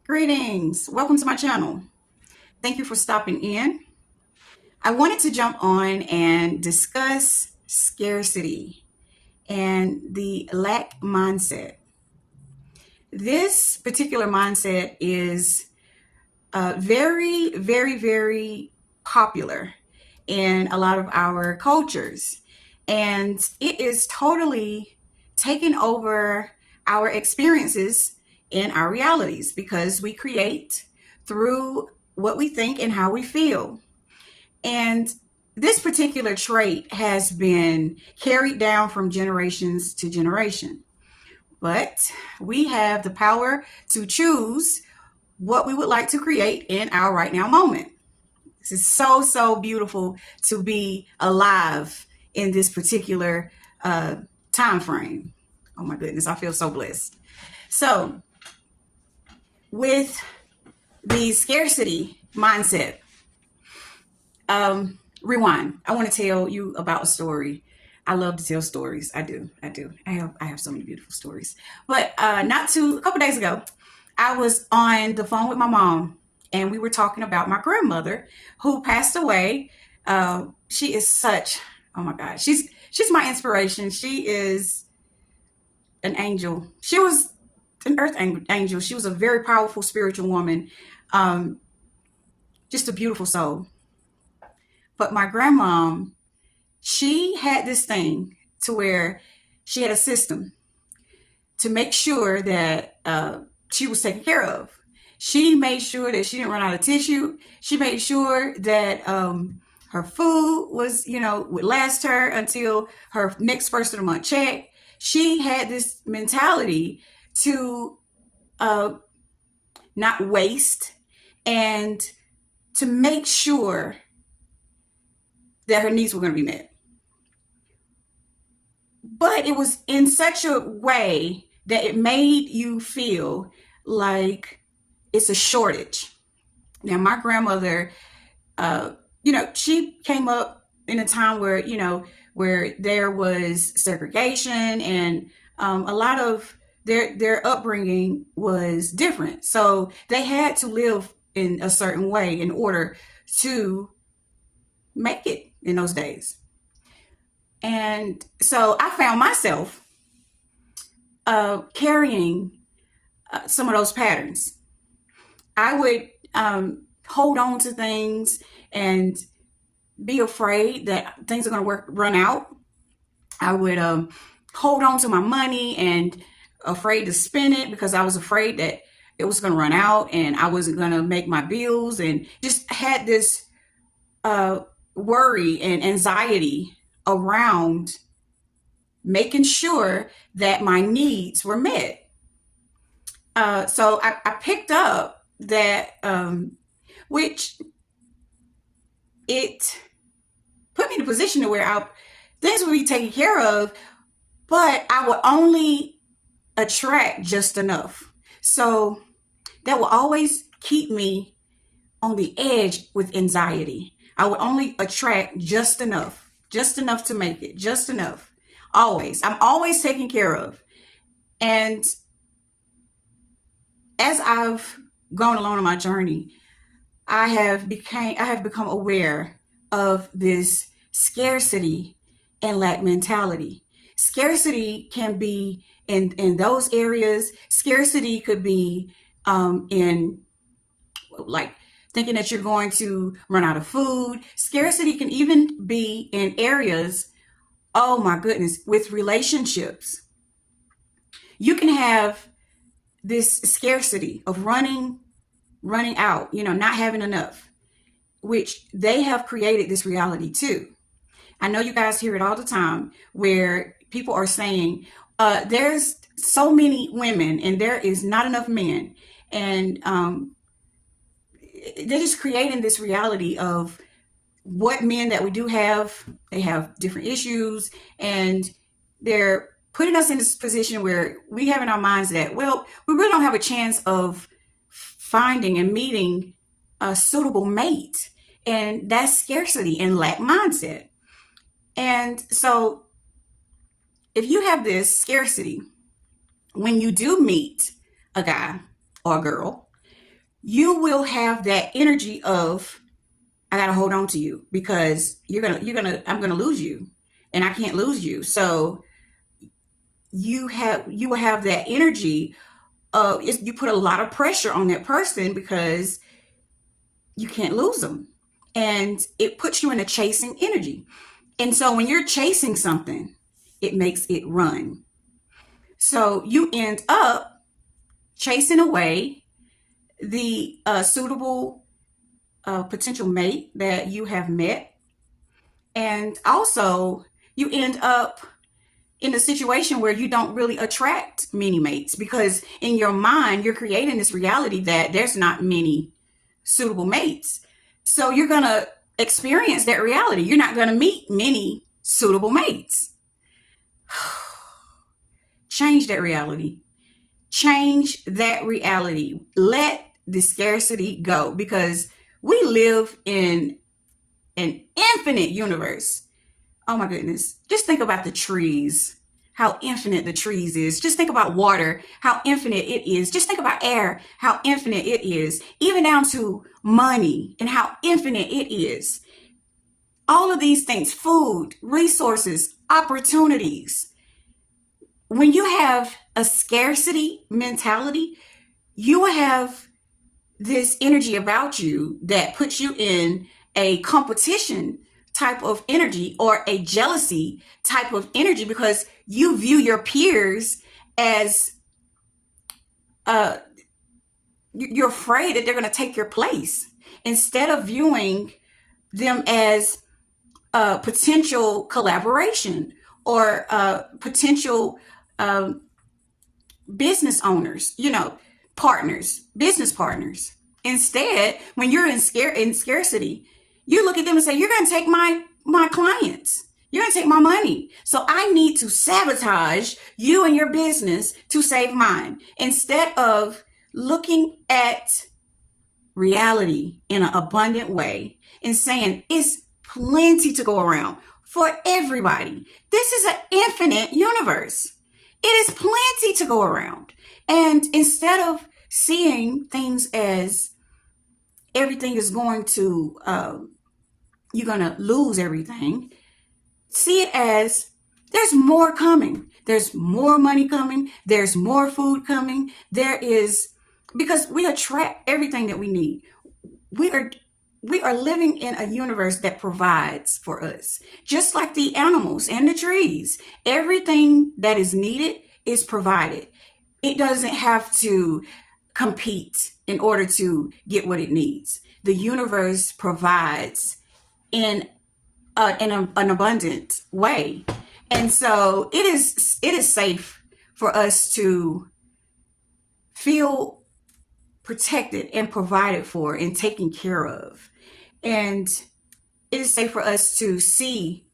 Greetings. Welcome to my channel. Thank you for stopping in. I wanted to jump on and discuss scarcity and the lack mindset. This particular mindset is very popular in a lot of our cultures, and it is totally taken over our experiences and our realities because we create through what we think and how we feel. And this particular trait has been carried down from generations to generation. But we have the power to choose what we would like to create in our right now moment. This is so beautiful to be alive in this particular time frame. Oh my goodness, I feel so blessed. So, with the scarcity mindset, rewind. I want to tell you about a story. I love to tell stories. I do. I have so many beautiful stories. But a couple days ago, I was on the phone with my mom, and we were talking about my grandmother who passed away. She is oh my God, she's my inspiration. She is an angel. She was an earth angel. She was a very powerful spiritual woman. Just a beautiful soul. But my grandmom, she had this thing to where she had a system to make sure that she was taken care of. She made sure that she didn't run out of tissue. She made sure that her food would last her until her next first of the month check. She had this mentality to not waste and to make sure that her needs were going to be met. But it was in such a way that it made you feel like it's a shortage. Now, my grandmother, she came up in a time where there was segregation, and a lot of their upbringing was different. So they had to live in a certain way in order to make it in those days. And so I found myself carrying some of those patterns. I would hold on to things and be afraid that things are going to run out. I would hold on to my money and afraid to spend it because I was afraid that it was going to run out and I wasn't going to make my bills, and just had this worry and anxiety around making sure that my needs were met. So I picked up that, which it put me in a position to where things would be taken care of, but I would only attract just enough. So that will always keep me on the edge with anxiety. I would only attract just enough to make it, just enough. Always. I'm always taken care of. And as I've gone along on my journey, I have become aware of this scarcity and lack mentality. Scarcity can be in those areas. Scarcity could be in like thinking that you're going to run out of food. Scarcity can even be in areas, oh my goodness, with relationships. You can have this scarcity of running out, not having enough, which they have created this reality too. I know you guys hear it all the time where people are saying, there's so many women and there is not enough men. And they're just creating this reality of what men that we do have, they have different issues, and they're putting us in this position where we have in our minds that, well, we really don't have a chance of finding and meeting a suitable mate. And that's scarcity and lack mindset. And so if you have this scarcity, when you do meet a guy or a girl, you will have that energy of, I gotta hold on to you because I'm gonna lose you, and I can't lose you. So you will have that energy of, you put a lot of pressure on that person because you can't lose them, and it puts you in a chasing energy. And so when you're chasing something, it makes it run. So you end up chasing away the suitable potential mate that you have met. And also, you end up in a situation where you don't really attract many mates because in your mind, you're creating this reality that there's not many suitable mates. So you're going to experience that reality. You're not going to meet many suitable mates. Change that reality. Change that reality. Let the scarcity go because we live in an infinite universe. Oh my goodness. Just think about the trees, how infinite the trees is. Just think about water, how infinite it is. Just think about air, how infinite it is. Even down to money and how infinite it is. All of these things, food, resources, opportunities. When you have a scarcity mentality, you will have this energy about you that puts you in a competition type of energy or a jealousy type of energy because you view your peers as you're afraid that they're going to take your place instead of viewing them as potential collaboration or potential business owners, partners, business partners. Instead, when you're in scarcity, you look at them and say, "You're going to take my clients. You're going to take my money. So I need to sabotage you and your business to save mine." Instead of looking at reality in an abundant way and saying it's plenty to go around for everybody. This is an infinite universe. It is plenty to go around. And instead of seeing things as everything is going to, you're going to lose everything, see it as there's more coming. There's more money coming. There's more food coming. There is, because we attract everything that we need. We are living in a universe that provides for us, just like the animals and the trees. Everything that is needed is provided. It doesn't have to compete in order to get what it needs. The universe provides in an abundant way. And so it is safe for us to feel protected and provided for and taken care of. And it is safe for us to see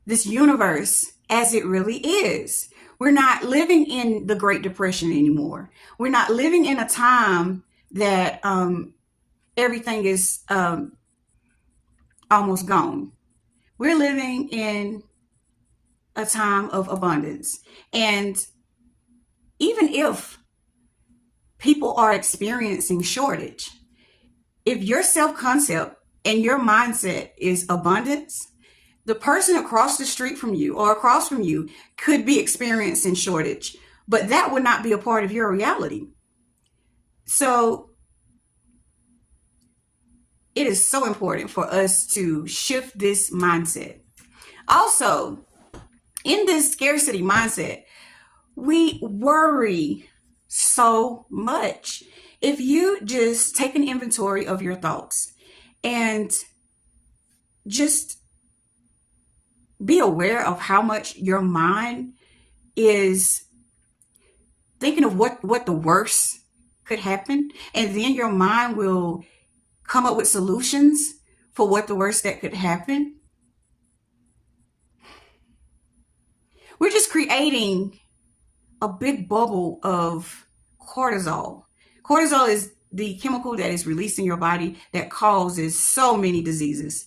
this universe as it really is. We're not living in the Great Depression anymore. We're not living in a time that everything is almost gone. We're living in a time of abundance. And even if people are experiencing shortage, if your self-concept and your mindset is abundance, the person across the street from you or across from you could be experiencing shortage, but that would not be a part of your reality. So it is so important for us to shift this mindset. Also, in this scarcity mindset, we worry so much. If you just take an inventory of your thoughts and just be aware of how much your mind is thinking of what the worst could happen, and then your mind will come up with solutions for what the worst that could happen. We're just creating a big bubble of cortisol. Cortisol is the chemical that is released in your body that causes so many diseases.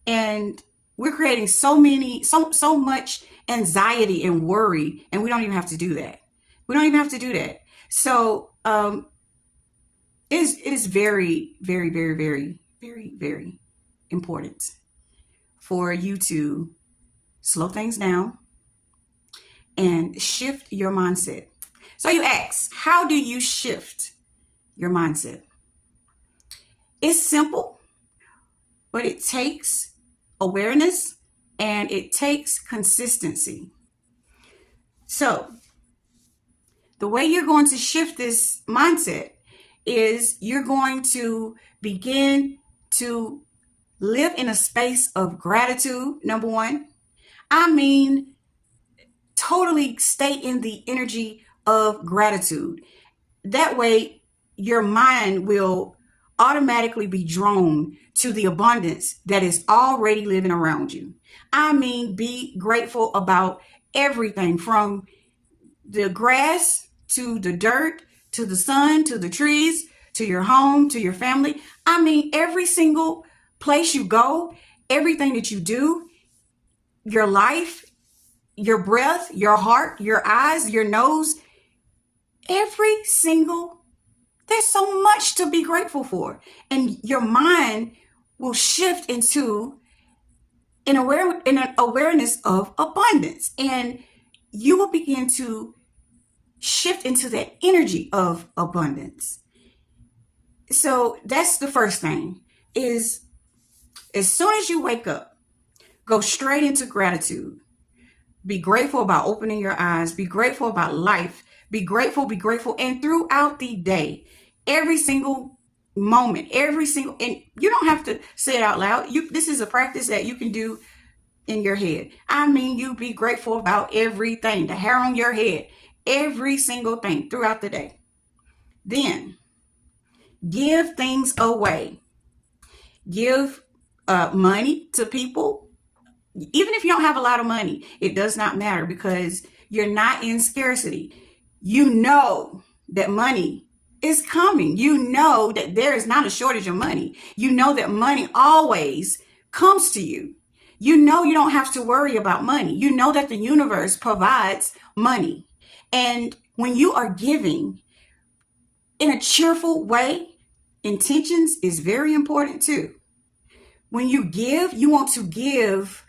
And we're creating so much anxiety and worry, and we don't even have to do that. We don't even have to do that. So it is very, very, very, very, very, very important for you to slow things down and shift your mindset. So you ask, how do you shift your mindset? It's simple, but it takes awareness and it takes consistency. So the way you're going to shift this mindset is you're going to begin to live in a space of gratitude, number one. I mean, totally stay in the energy of gratitude. That way, your mind will automatically be drawn to the abundance that is already living around you. I mean, be grateful about everything from the grass to the dirt to the sun to the trees to your home to your family. I mean, every single place you go, everything that you do, your life, your breath, your heart, your eyes, your nose, every single, there's so much to be grateful for. And your mind will shift into an awareness of abundance. And you will begin to shift into that energy of abundance. So that's the first thing, is as soon as you wake up, go straight into gratitude. Be grateful about opening your eyes. Be grateful about life. Be grateful, be grateful. And throughout the day, every single moment, and you don't have to say it out loud. This is a practice that you can do in your head. I mean, you be grateful about everything, the hair on your head, every single thing throughout the day. Then give things away. Give money to people. Even if you don't have a lot of money, it does not matter, because you're not in scarcity. You know that money is coming. You know that there is not a shortage of money. You know that money always comes to you. You know you don't have to worry about money. You know that the universe provides money. And when you are giving in a cheerful way, intentions is very important too. When you give, you want to give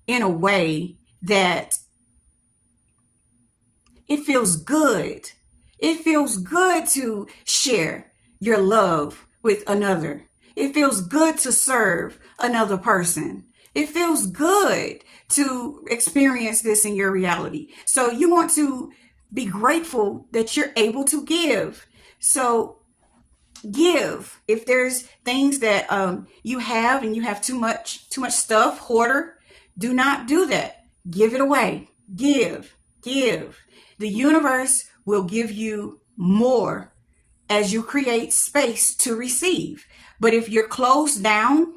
in a way that it feels good. It feels good to share your love with another. It feels good to serve another person. It feels good to experience this in your reality. So you want to be grateful that you're able to give. So give. If there's things that you have and you have too much stuff, hoarder, do not do that. Give it away. Give. The universe will give you more as you create space to receive. But if you're closed down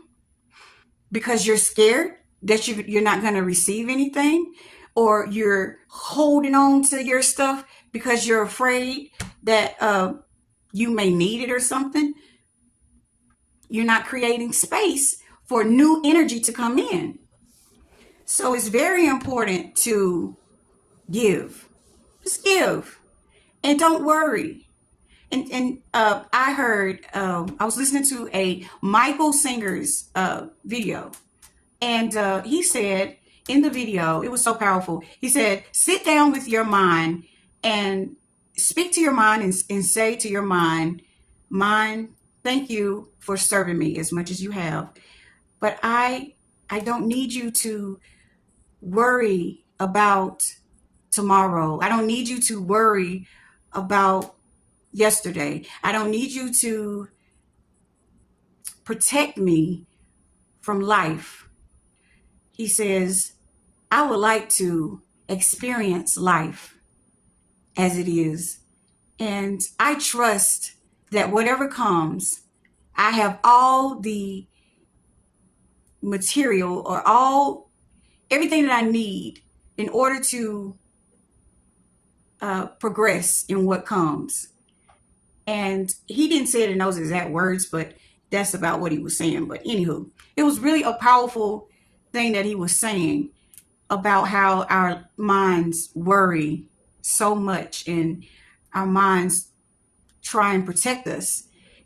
because you're scared that you're not going to receive anything, or you're holding on to your stuff because you're afraid that you may need it or something, you're not creating space for new energy to come in. So it's very important to give. Just give. And don't worry. And I heard, I was listening to a Michael Singer's video. And he said in the video, it was so powerful. He said, sit down with your mind and speak to your mind and say to your mind, thank you for serving me as much as you have. But I don't need you to worry about tomorrow. I don't need you to worry about yesterday. I don't need you to protect me from life. He says, I would like to experience life as it is. And I trust that whatever comes, I have all the material or everything that I need in order to progress in what comes. And he didn't say it in those exact words, but that's about what he was saying. But anywho, it was really a powerful thing that he was saying about how our minds worry so much and our minds try and protect us.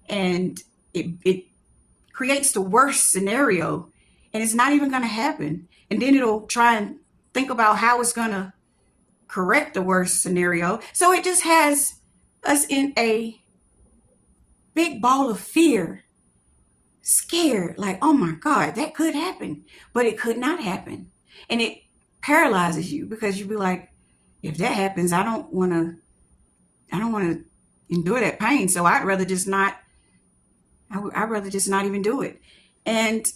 and it creates the worst scenario, and it's not even going to happen. And then it'll try and think about how it's going to correct the worst scenario. So it just has us in a big ball of fear, scared, like, oh my God, that could happen, but it could not happen. And it paralyzes you because you'll be like, if that happens, I don't want to endure that pain. So I'd rather just not, I'd rather just not even do it. And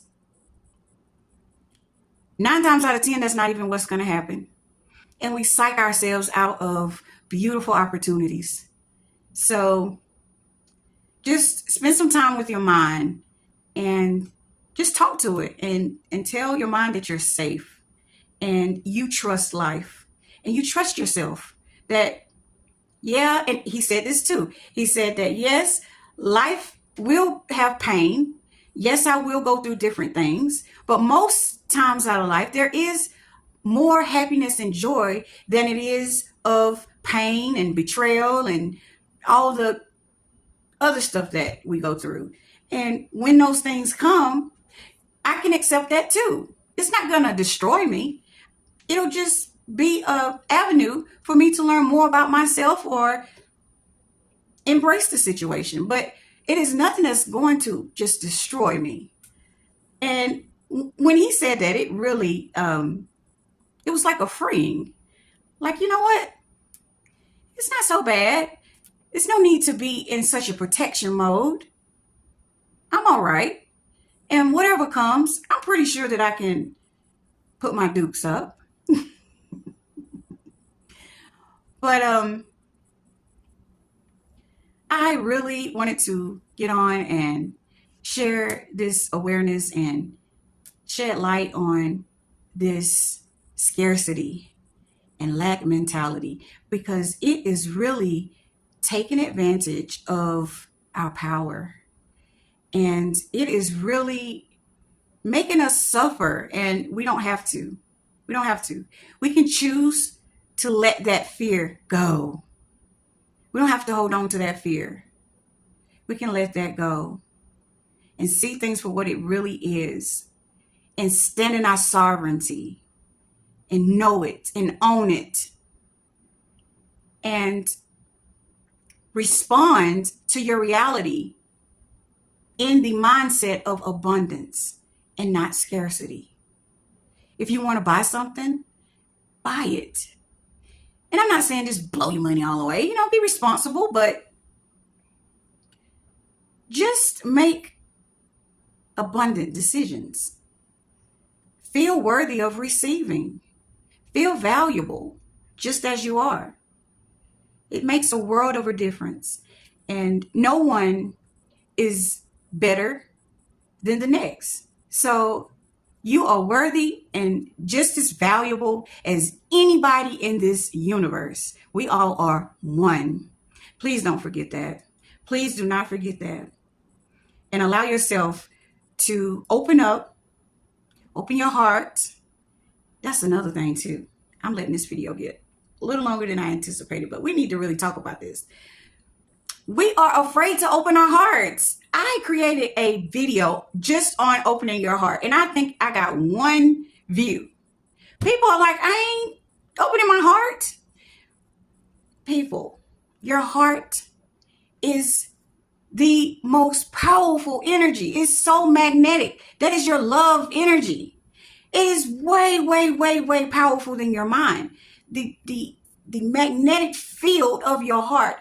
9 times out of 10, that's not even what's going to happen. And we psych ourselves out of beautiful opportunities. So just spend some time with your mind and just talk to it and tell your mind that you're safe and you trust life and you trust yourself that, yeah, and he said this too. He said that, yes, life will have pain. Yes, I will go through different things, but most times out of life, there is more happiness and joy than it is of pain and betrayal and all the other stuff that we go through. And when those things come, I can accept that too. It's not going to destroy me. It'll just be an avenue for me to learn more about myself or embrace the situation. But it is nothing that's going to just destroy me. And when he said that, it really, it was like a freeing. Like, you know what? It's not so bad. There's no need to be in such a protection mode. I'm all right. And whatever comes, I'm pretty sure that I can put my dukes up. But I really wanted to get on and share this awareness and shed light on this scarcity and lack mentality, because it is really taking advantage of our power, and it is really making us suffer, and we don't have to. We can choose to let that fear go. We don't have to hold on to that fear. We can let that go and see things for what it really is and stand in our sovereignty and know it and own it and respond to your reality in the mindset of abundance and not scarcity. If you want to buy something, buy it. And I'm not saying just blow your money all the way, be responsible, but just make abundant decisions. Feel worthy of receiving. Feel valuable just as you are. It makes a world of a difference. And no one is better than the next. So you are worthy and just as valuable as anybody in this universe. We all are one. Please don't forget that. Please do not forget that. And allow yourself to open up, open your heart. That's another thing too. I'm letting this video get a little longer than I anticipated, but we need to really talk about this. We are afraid to open our hearts. I created a video just on opening your heart, and I think I got 1 view. People are like, I ain't opening my heart. People, your heart is the most powerful energy. It's so magnetic. That is your love energy. It is way, way, way, way powerful than your mind. The magnetic field of your heart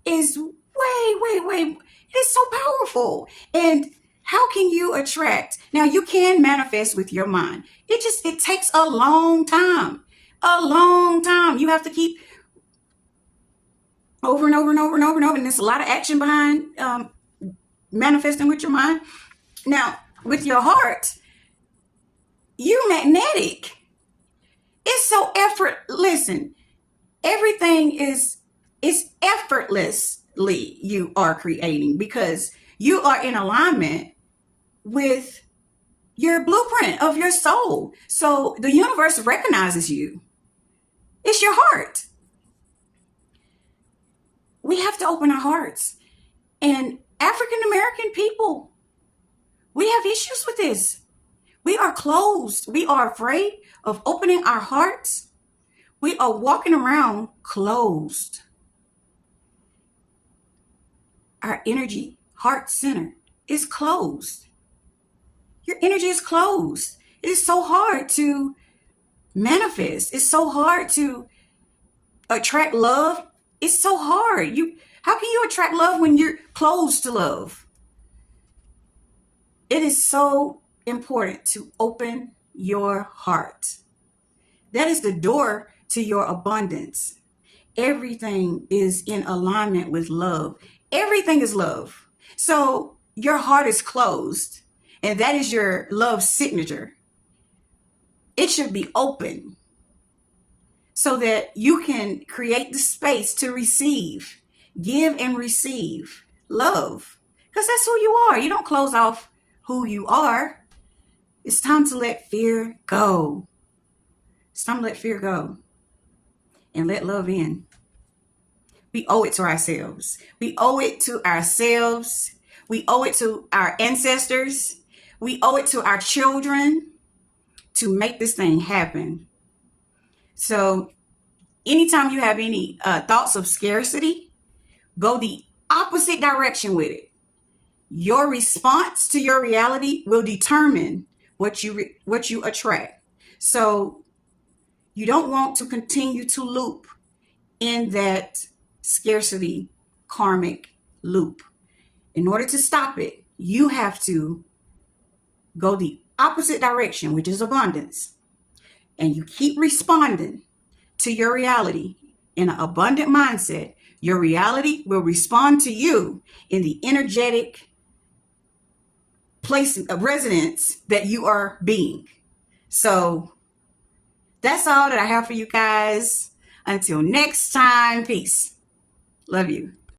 is way, way, way, it's so powerful. And how can you attract? Now, you can manifest with your mind. It takes a long time. You have to keep over and over and over and over and over. And there's a lot of action behind manifesting with your mind. Now, with your heart, you're magnetic. It's so listen, everything is effortlessly you are creating because you are in alignment with your blueprint of your soul. So the universe recognizes you. It's your heart. We have to open our hearts. And African African American people, we have issues with this. We are closed. We are afraid of opening our hearts. We are walking around closed. Our energy, heart center, is closed. Your energy is closed. It is so hard to manifest. It's so hard to attract love. It's so hard. How can you attract love when you're closed to love? It is so important to open your heart. That is the door to your abundance. Everything is in alignment with love. Everything is love. So your heart is closed, and that is your love signature. It should be open so that you can create the space to receive, give and receive love. Because that's who you are. You don't close off who you are. It's time to let fear go. It's time to let fear go and let love in. We owe it to ourselves. We owe it to ourselves. We owe it to our ancestors. We owe it to our children to make this thing happen. So anytime you have any thoughts of scarcity, go the opposite direction with it. Your response to your reality will determine what you attract. So you don't want to continue to loop in that scarcity karmic loop. In order to stop it, you have to go the opposite direction, which is abundance. And you keep responding to your reality in an abundant mindset. Your reality will respond to you in the energetic place of residence that you are being. So that's all that I have for you guys. Until next time, peace. Love you.